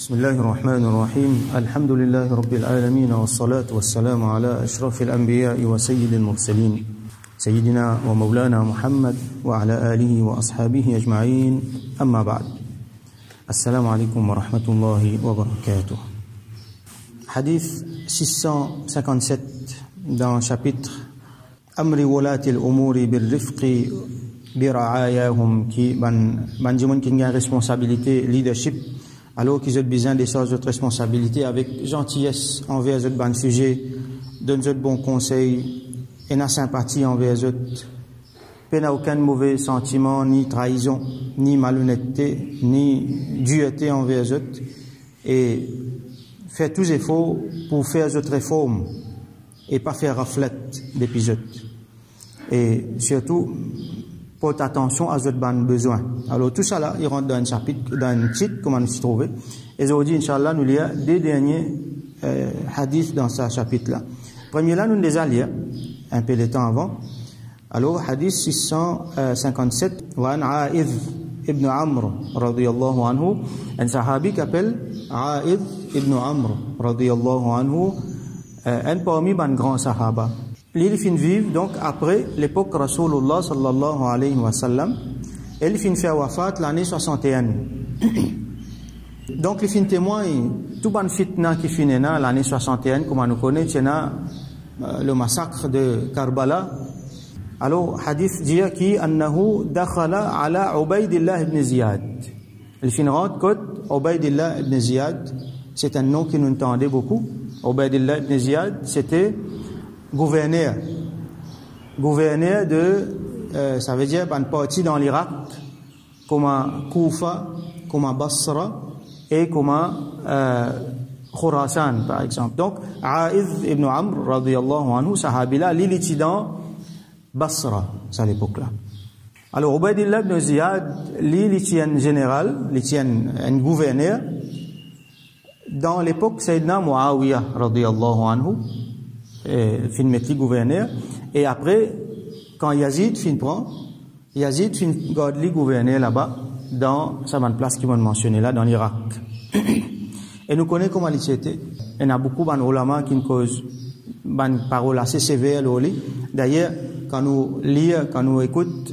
بسم الله الرحمن الرحيم الحمد لله رب العالمين والصلاة والسلام على أشرف الأنبياء وسيد المرسلين سيدنا ومولانا محمد وعلى آله وأصحابه أجمعين أما بعد السلام عليكم ورحمة الله وبركاته. Hadith 657 dans le chapitre Amri Walatil Umuri bir Rifqi bira'ayahum qui ban jimon qui a responsabilité leadership alors qu'ils ont besoin des choses de responsabilité avec gentillesse envers eux ban sujet donne eux bons conseils et la sympathie envers eux pas aucun mauvais sentiment ni trahison ni malhonnêteté ni dureté envers eux et faire tous les efforts pour faire cette réforme et pas faire reflète d'épisodes et surtout porte attention à ce besoin. Alors tout ça là, il rentre dans un chapitre, dans un titre, comment nous s'y trouver. Et aujourd'hui, Inch'Allah, nous lisons des derniers hadiths dans ce chapitre-là. Premier là, nous les allons un peu de temps avant. Alors, hadith 657, وعن عائذ ibn Amr radiyallahu anhu, un sahabi qui appelle Aïd ibn Amr radiyallahu anhu, un parmi les grands sahaba. Il fin vivre donc après l'époque Rasulullah sallallahu alayhi wa sallam. Il fin faire wafat l'année 61. Donc il fin témoigne tout ban fitna qui finena l'année 61 comme on connaît le massacre de Karbala. Alors hadith dit qui annahu dakhala ala Ubaydillah ibn Ziyad. Il fin rentre côté Ubaydillah ibn Ziyad, c'est un nom qui nous entendait beaucoup. Ubaydillah ibn Ziyad, c'était gouverneur de ça veut dire une partie dans l'Irak comme Koufa, comme Basra et comme Khurasan par exemple. Donc Aïd ibn Amr radiyallahu anhu sahabila l'iliti dans Basra à l'époque là. Alors Ubaydillah ibn Ziyad l'iliti en général, l'iliti un gouverneur dans l'époque Sayyidina Muawiyah radiyallahu anhu fin mettre gouverneur et après quand Yazid fin garde les gouverneur là-bas dans sa bonne place qui m'ont mentionné là dans l'Irak. Et nous connaissons comment il était. Il y a beaucoup de ulama qui nous causent des paroles assez sévères. D'ailleurs, quand nous lisons, quand nous écoutons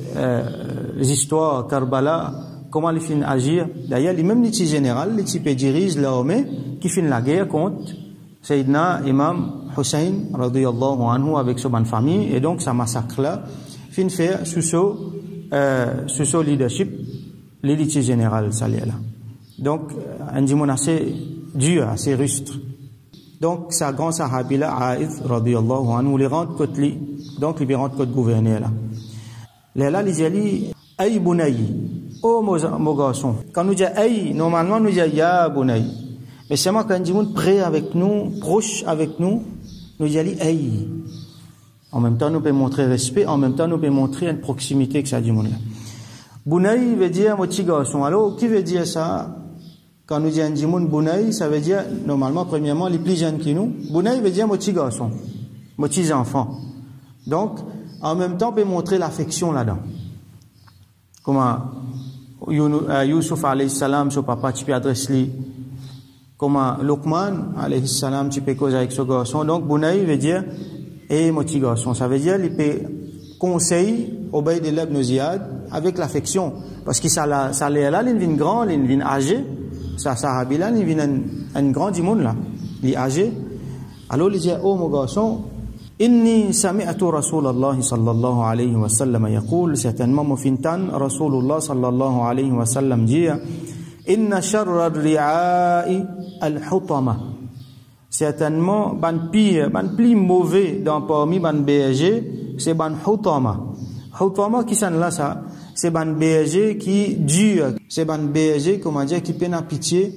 les histoires Karbala, comment ils finissent agir. D'ailleurs, les mêmes les général, les types dirigent l'armée qui finissent la guerre contre Sayyidina Imam Hussein radiyallahu anhu avec sa bonne famille et donc ça massacre là fin faire sous ce leadership l'élite générale ça là. Donc un dimon assez dur, assez rustre. Donc sa grand sahabi là Aïd radiyallahu anhu les rentre côté donc il rentre côté gouverneur là. Là les ali ay bunay oh mon garçon. Quand nous dit ay normalement nous dit ya bunay. Mais c'est moi quand dis-moi près avec nous, proche avec nous, nous y allons aïe. En même temps, nous pouvons montrer respect, en même temps, nous pouvons montrer une proximité que ça dit mon là. Bounaï veut dire mon petit garçon. Alors, qui veut dire ça? Quand nous disons dis-moi Bounaï, ça veut dire, normalement, premièrement, les plus jeunes que nous. Bounaï veut dire mon petit garçon, mon petit enfant. Donc, en même temps, on peut montrer l'affection là-dedans. Comment Youssouf alayhi salam, son papa, tu peux adresser comme Luqman alayhi salam tu peux causer avec ce garçon. Donc Bounaï veut dire mon petit garçon, ça veut dire il peut conseiller Ubaydillah ibn Ziyad avec l'affection parce que ça là il vient grand, il vient âgé, ça sahabi là il vient un grand du monde là, il est âgé. Alors il dit mon garçon inni sami'tu Rasulullah sallallahu alayhi wa sallam yaqul certainement mufintan Rasulullah sallallahu alayhi wa sallam dit inna sharra ar-ri'a'i al-hutama. Certainement ban plus mauvais dans parmi ban berger c'est ban hutama. Hutama qui s'en là ça c'est ban berger qui dure, c'est ban berger comment dire qui peine à pitié,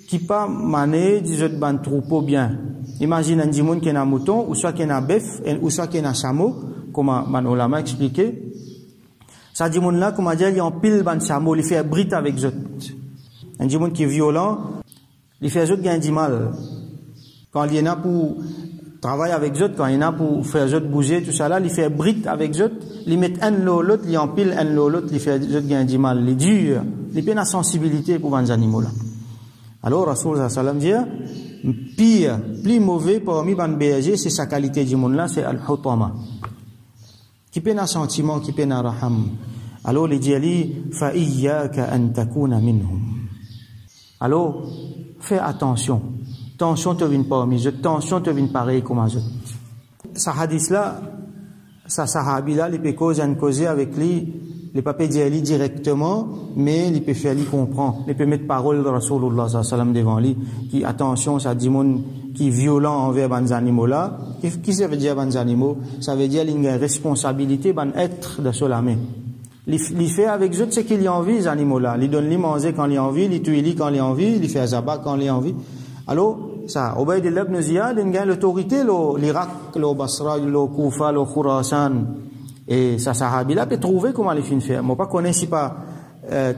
qui pas maner des autres ban troupeau bien. Imagine un dimon qui a un mouton ou soit qui a un bœuf ou soit qui a un chameau comme ban ulama expliqué. Ça dimon là comment dire il en pile ban chameau, il fait brite avec eux. Un dimon qui est violent, il fait autres gain du mal. Quand il y en a pour travailler avec eux, quand il y en a pour faire eux bouger, tout ça là, il fait brite avec eux, il met un l'autre, il empile un l'autre, il fait eux gain du mal. Il est dur, il a une sensibilité pour les animaux là. Alors Rasul sallam dit pire, plus mauvais parmi ban berger, c'est sa qualité du monde là, c'est al-hutama. Qui peine un sentiment, qui peine un raham. Alors il dit fa iyyaka an takuna minhum. Alors fais attention. Tension te vient parmi eux, tension te vient pareil comme eux. Ce hadith là, sa sahabi là, il peut causer avec lui, il peut pas dire lui directement, mais il peut faire lui comprendre, il peut mettre parole de Rasulullah sallallahu alayhi wa sallam devant lui, qui attention, ça dit mon qui est violent envers les animaux là. Qui ça veut dire les animaux? Ça veut dire qu'il y a une responsabilité ban être de cela main. Il fait avec eux ce qu'il a envie les animaux là, il donne les manger quand il a envie, il tue quand il a envie, il fait zabat quand il a envie. Alors ça, Ubaydillah ibn Ziyad, il a l'autorité, l'Irak, le Basra, le Koufa, le Khurasan, et sa sahabi là peut trouver comment il finit faire. Moi pas connais si pas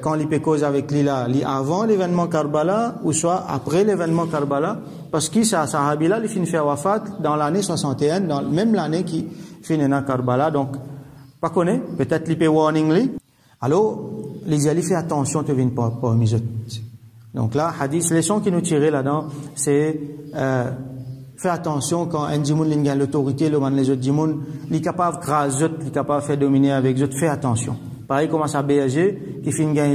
quand il peut cause avec lui là, avant l'événement Karbala ou soit après l'événement Karbala, parce que sa sahabi là il finit faire wafat dans l'année 61, dans même l'année qui finit dans Karbala, donc pas connais, peut-être il peut warning lui. Alors les ali fait attention, tu viens pas mis. Donc là, hadith, leçon qui nous tirait là-dedans, c'est fais attention quand un djimoun a l'autorité, le man les autres djimoun, il est capable de craser, il est capable de faire dominer avec eux, fais attention. Pareil comme ça BG, qui finit gagne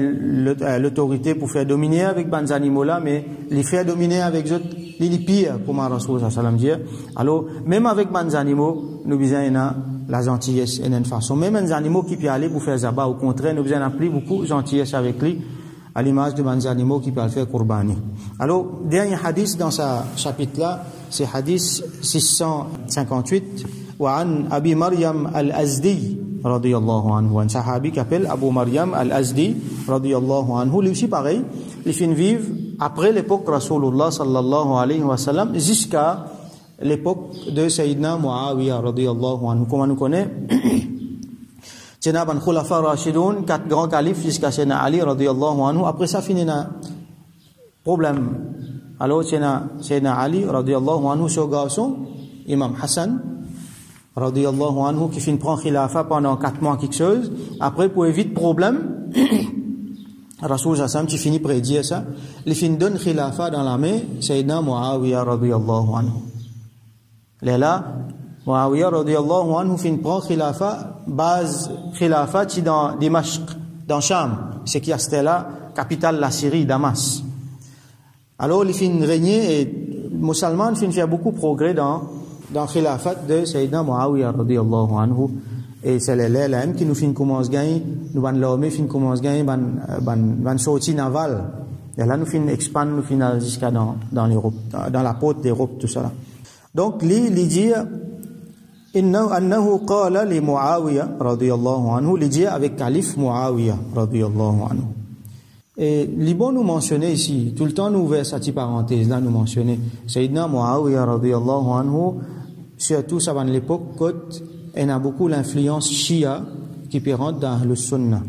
l'autorité pour faire dominer avec les animaux là, mais les faire dominer avec eux, il est pire, comme Rasul sallam dit. Alors, même avec les animaux, nous besoin la gentillesse et une façon. Même les animaux qui peuvent aller pour faire zabat, au contraire, nous besoin d'appeler beaucoup de gentillesse avec lui, à l'image de les animaux qui peuvent faire qurbani. Alors, dernier hadith dans ce chapitre-là, c'est hadith 658, وعن أبي مريم الأزدي رضي الله عنه. Un sahabi qui appelle Abu Maryam al-Azdi رضي الله عنه. Lui aussi pareil, il finit vivre après l'époque Rasulullah sallallahu alayhi wa sallam jusqu'à l'époque de Sayyidina Muawiya رضي الله عنه. Comment on connaît? Sayyidina ban Khulafa Rashidun, 4 grands califes jusqu'à Sayyidina Ali radiyallahu anhu. Après ça, finit un problème. Alors, Sayyidina Ali radiyallahu anhu, ce garçon, Imam Hassan radiyallahu anhu, qui finit prendre khilafa pendant 4 mois, quelque chose. Après, pour éviter problème, Rasul Hassan, qui finit prédire ça, il finit donne khilafa dans la main, Sayyidina Muawiya radiyallahu anhu. Là, Muawiya radiyallahu anhu finit prendre khilafa, base khilafa qui dans Dimashq, dans Cham, c'est qui a c'était là, capitale de la Syrie, Damas. Alors il finit régner et les musulmans finit faire beaucoup de progrès dans khilafat de Sayyidina Muawiya radiyallahu anhu, et c'est les là qui nous finit commence gagner, nous ban l'armée finit commence gagner ban sortie navale. Et là nous finit expand, nous finit jusqu'à dans l'Europe, dans la côte d'Europe, tout ça. Donc lui dit أنه قال لمعاوية رضي الله عنه, il dit avec calife Muawiya رضي الله عنه. Et l'Ibon nous mentionnait ici, tout le temps nous ouvert cette parenthèse là, nous mentionnait Sayyidina Muawiya radiyallahu anhu, surtout ça dans l'époque quand il y a beaucoup l'influence shia qui peut rentrer dans le sunna.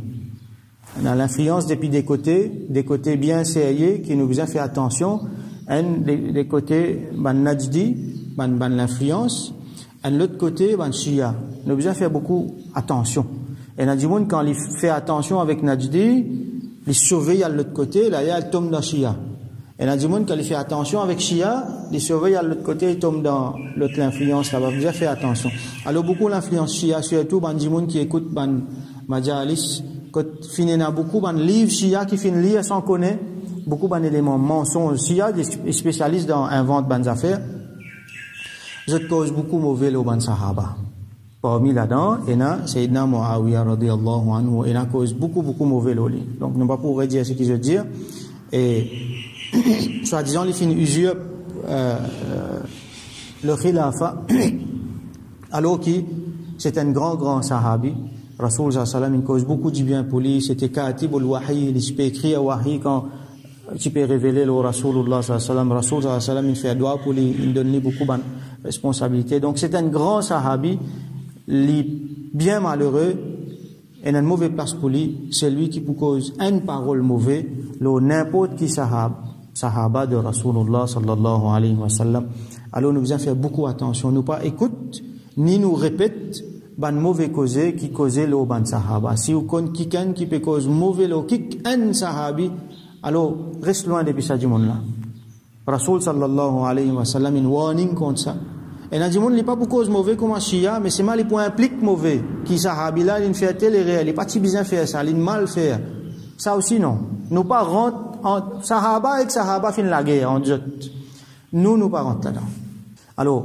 On a l'influence depuis des côtés bien sérieux qui nous besoin faire attention, des côtés ban najdi, ban l'influence, et de l'autre côté ban shia. Nous besoin faire beaucoup attention. Et Nadjimoun quand il fait attention avec najdi, il surveille à l'autre côté, là il tombe dans Shia. Et Nadjimoun quand il fait attention avec Shia, il surveille à l'autre côté, il tombe dans l'autre influence, là, il va faire attention. Alors beaucoup l'influence Shia, surtout Nadjimoun qui écoute ban majalis, quand finit na beaucoup ban livre Shia qui finit lire sans connaître, beaucoup ban éléments mensonges Shia, des spécialistes dans inventent ban affaires. Ça cause beaucoup mauvais le ban sahaba. Parmi là-dedans, il y a Sayyidina Muawiya radiyallahu anhu, il y a cause beaucoup mauvais loli. Donc, nous ne pouvons pas dire ce qu'il veut dire. Et, soi-disant, il finit usure, le khilafa, alors que c'est un grand sahabi. Rasul sallallahu alayhi wa sallam, il cause beaucoup du bien pour lui. C'était katib al-wahi, il peut écrire wahi quand tu peux révéler le Rasulullah sallallahu alayhi wa sallam. Rasul sallallahu alayhi wa sallam, il fait doigt pour lui, il donne lui beaucoup de responsabilités. Donc, c'est un grand sahabi. Bien malheureux et une mauvaise place pour lui, c'est lui qui pour cause une parole mauvaise, n'importe qui sahaba de Rasulullah sallallahu alayhi wa sallam. Alors nous devons faire beaucoup attention, nous pas écoute ni nous répète ban mauvais causé qui causait le ban sahaba. Si vous connaissez quelqu'un qui peut cause mauvais le qui un sahabi, Alors, reste loin depuis ça, du monde là. Rasoul sallallahu alayhi wa sallam, une warning contre ça. Et dans le monde, il n'est pas pour cause mauvais comme un chia, mais c'est mal, il implique mauvais. Qui sahabi là, il fait tel et réel, il n'est pas si bien faire ça, il mal faire. Ça aussi, non. Nous pas rentre en sahaba et sahaba fin la guerre, en jot. Nous pas rentre là-dedans. Alors,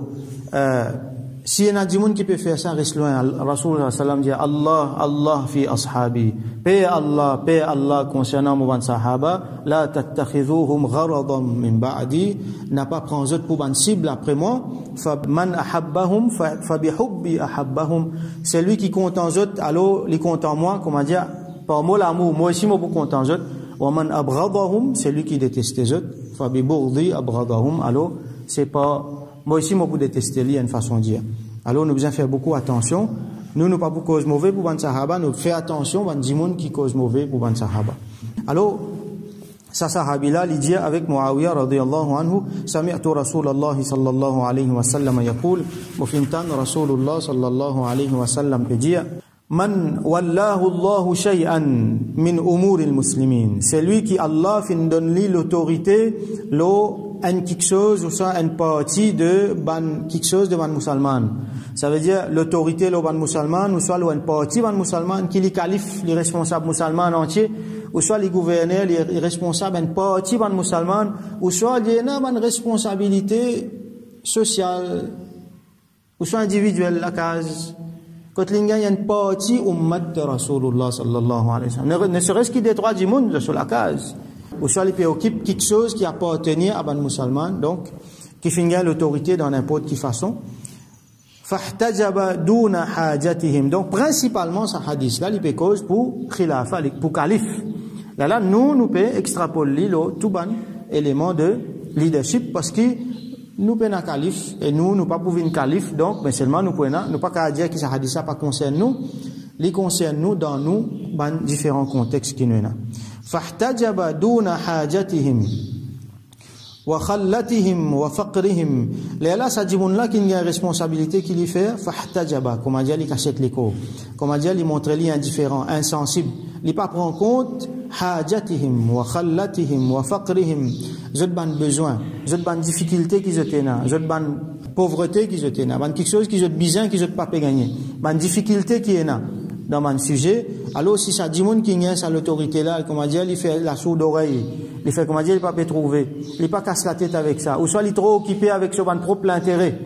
si il y a des gens qui peuvent faire ça, reste loin. Rasoul sallam dit Allah fi ashabi. Paix Allah concernant mon sahaba. La tattakhidhuhum gharadan min ba'di. N'a pas prendre eux pour une cible après moi. Man ahabbahum fa bihubbi ahabbahum. C'est lui qui compte en eux, alors il compte en moi, comment dire, par moi l'amour, moi aussi moi pour compte en eux. Wa man abghadahum, c'est lui qui déteste eux. Fa bi bughdi abghadahum, alors c'est pas moi aussi, moi, pour détester, il y a une façon de dire. Alors, nous devons faire beaucoup attention. Nous pas pour cause mauvais pour ban sahaba, nous faisons attention à des gens qui causent mauvais pour ban sahaba. Alors, ça sahabi-là, il dit avec Muawiyah, radiyallahu anhu, sami'tu Rasulallah sallallahu alayhi wa sallam yaqul, mufintan Rasulullah sallallahu alayhi wa sallam peut dire, man wallahu Allahu shay'an min umuril muslimin. C'est lui qui Allah fin donne lui l'autorité, un quelque chose ou soit une partie de quelque chose de ban musulman. Ça veut dire l'autorité le ban musulman ou soit une partie ban musulman qui les calife, les responsables musulmans entiers, ou soit les gouverneurs, les responsables une partie ban musulman, ou soit il y a une responsabilité sociale, ou soit individuelle la case. Quand il y a une partie ummat de Rasulullah sallallahu alayhi wa sallam, ne serait-ce qu'il des droits du monde sur la case. Ou soit il occupe quelque chose qui appartenait à ban musulman, donc qui finit l'autorité dans n'importe quelle façon. Fahtajaba duna hajatihim. Donc principalement ce hadith là, il peut cause pour khilafa, pour calife. Là nous peut extrapoler tout ban élément de leadership parce que nous peut un calife et nous pas pour une calife, donc mais seulement nous pas qu'à dire que ce hadith là pas concerne nous, il concerne nous dans nous ban différents contextes qui nous là. فاحتجب دون حاجتهم وخلتهم وفقرهم. Là ça dit là qu'il y a une responsabilité qu'il y fait. فاحتجب, comment dire, il cachette les cours, comment dire, il montre les indifférent, insensible, il pas prend compte حاجتهم وخلتهم وفقرهم, zot ban besoin, zot ban difficulté qu'ils ont là, zot ban pauvreté qu'ils ont là, ban quelque chose qu'ils ont besoin qu'ils ont pas pu gagner, ban difficulté qui est là dans mon sujet. Alors si ça dit monde qui n'y a sa l'autorité là, comment dire, il fait la sourde oreille, il fait comment dire, il pas peut trouver, il pas casse la tête avec ça, ou soit il est trop occupé avec son propre intérêt,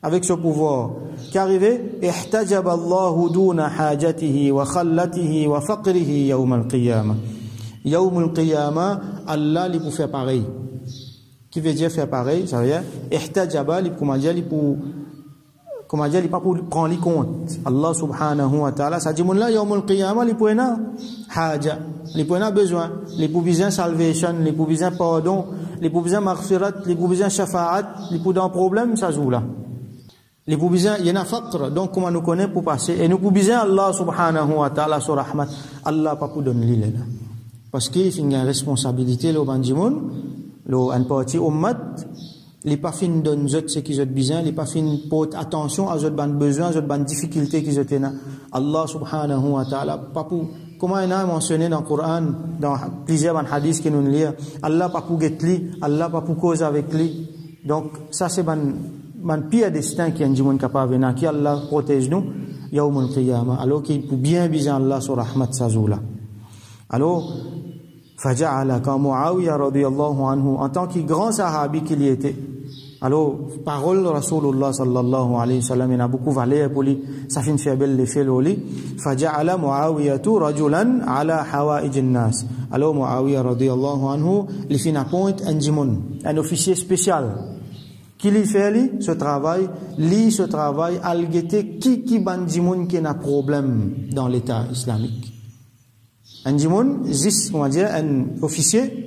avec son pouvoir. Qu'arrivé, ihtajaba Allahu duna hajatihi wa khallatihi wa faqrihi yawm al-qiyamah. Yawm al-qiyamah, Allah lui pour faire pareil. Qui veut dire faire pareil, ça veut dire ihtajaba, comment dire, comment dire, il pas pour prendre les comptes. Allah subhanahu wa ta'ala, ça dit, mon là, yawm al-qiyamah, il pour na haja, il pour na besoin, il pour besoin salvation, il pour besoin pardon, il pour besoin maghfirat, il pour besoin shafa'at, il pour dans problème, ça joue là. Il pour besoin, il y en a faqr, donc comment nous connaît pour passer, et nous pour besoin Allah subhanahu wa ta'ala, sur rahmat, Allah pas pour donner l'île là. Parce qu'il y a une responsabilité, le bandimoun, le, un parti ummat, les pas fin donne zot ce qu'ils ont besoin, les pas fin porte attention à zot ban besoin, zot ban difficulté qu'ils ont là. Allah subhanahu wa ta'ala pas pour, comment il a mentionné dans le Coran, dans plusieurs hadiths qui nous lisent, Allah pas pour getli, Allah pas pour cause avec lui. Donc ça c'est ban pire destin qui est un monde capable de qui Allah protège nous yawm al-qiyamah, alors qu'il pour bien besoin Allah sur rahmat sazoula. Alors faja'ala ka Muawiyah radiyallahu anhu, en tant que grand sahabi qu'il y était. Alors, parole de Rasulullah sallallahu alayhi wa sallam, il a beaucoup valeur pour lui, ça fait une faible l'effet l'oli. Faja'ala Muawiyatu rajulan ala hawa'ij an-nas. Alors, Muawiyah radiyallahu anhu, il fin appointe un djimoun, un officier spécial. Qui lui fait lui, ce travail, al guetter qui ban djimoun qui n'a problème dans l'état islamique. Un djimoun, on va dire, un officier,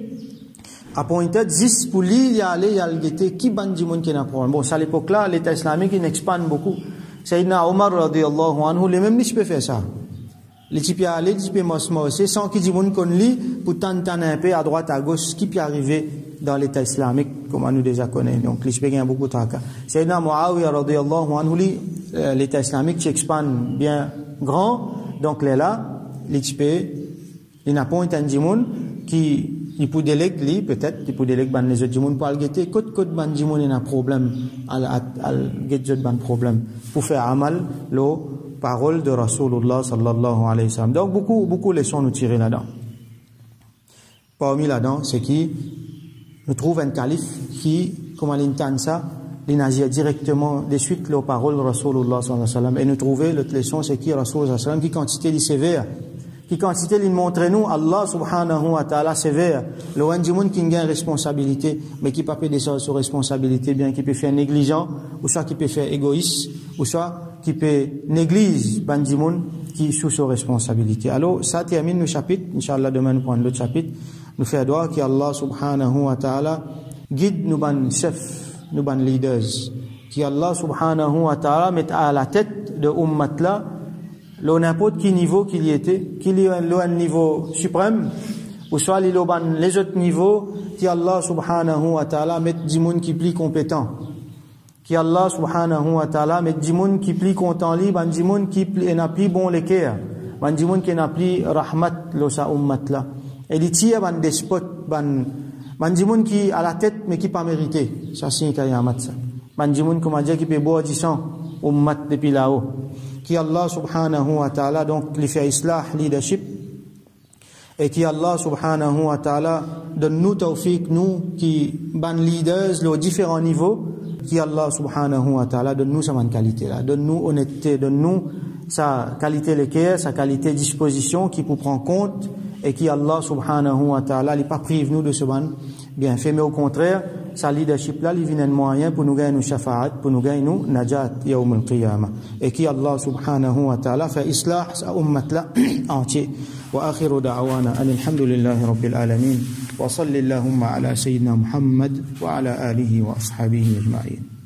appointé 10 pour lui y aller y aller qui ban du monde qui n'a problème. Bon, à l'époque là l'état islamique il expande beaucoup. Sayyidina Omar radiyallahu anhu les mêmes ni peut faire ça. Les types y aller, les types mosmosé sans qu'il du monde qu'on lit pour tenter un peu à droite à gauche qui peut arriver dans l'état islamique comme on nous déjà connaît. Donc les types gagnent beaucoup de tracas. Sayyidina Muawiyah radiyallahu anhu l'état islamique qui expande bien grand. Donc là les types il appointe un djimoun qui il peut déléguer peut-être il peut déléguer ban les autres monde pour guetter code ban di monde un problème al get ban problème pour faire amal lo parole de Rasulullah sallallahu alayhi wa sallam. Donc beaucoup leçons nous tirer là-dedans. Parmi là-dedans, c'est qui nous trouve un calife qui comment l'entend ça, il agit directement de suite les paroles de Rasulullah sallallahu alayhi wa sallam. Et nous trouver l'autre leçon, c'est qui Rasulullah sallallahu alayhi wa sallam, qui quantité il sévère, qui quantité il montre nous Allah subhanahu wa ta'ala sévère. Le one qui a une responsabilité, mais qui peut pas descendre sur responsabilité, bien qui peut faire négligent, ou soit qui peut faire égoïste, ou soit qui peut négliger bandimoun qui sous sa responsabilité. Alors ça termine le chapitre. Inch'Allah demain nous prendre l'autre chapitre. Nous faire droit que Allah subhanahu wa ta'ala guide nous ban chefs, nous ban leaders, qui Allah subhanahu wa ta'ala met à la tête de ummat là, le n'importe qui niveau qu'il y était, qu'il y ait un niveau suprême, ou soit les autres niveaux, qui Allah subhanahu wa ta'ala met du monde qui plie compétent. Qui Allah subhanahu wa ta'ala met du monde qui plie content li, ban du monde qui n'a plie bon l'équerre, ban du monde qui n'a plie rahmat lo sa ummat là. Et il tire ban despot, ban du monde qui a la tête mais qui pas mérité. Ça c'est kayamat ça. Ban du monde comme dire qui peut boire du sang ummat depuis là-haut. Qui Allah subhanahu wa ta'ala donc li fait islah leadership et qui Allah subhanahu wa ta'ala donne nous tawfiq nous qui ban leaders aux différents niveaux. Qui Allah subhanahu wa ta'ala donne-nous sa qualité là, donne-nous honnêteté, donne-nous sa qualité l'équerre, sa qualité disposition qui pour prendre compte et qui Allah subhanahu wa ta'ala n'est pas prive nous de ce bien fait, mais au contraire sa leadership là il vient un moyen pour nous gagner nos shafa'at, pour nous gagner nos najat yawm al-qiyamah et qui Allah subhanahu wa ta'ala fait islah sa ummat là entier. وآخر دعوانا أن الحمد لله رب العالمين وصل اللهم على سيدنا محمد وعلى آله وأصحابه أجمعين.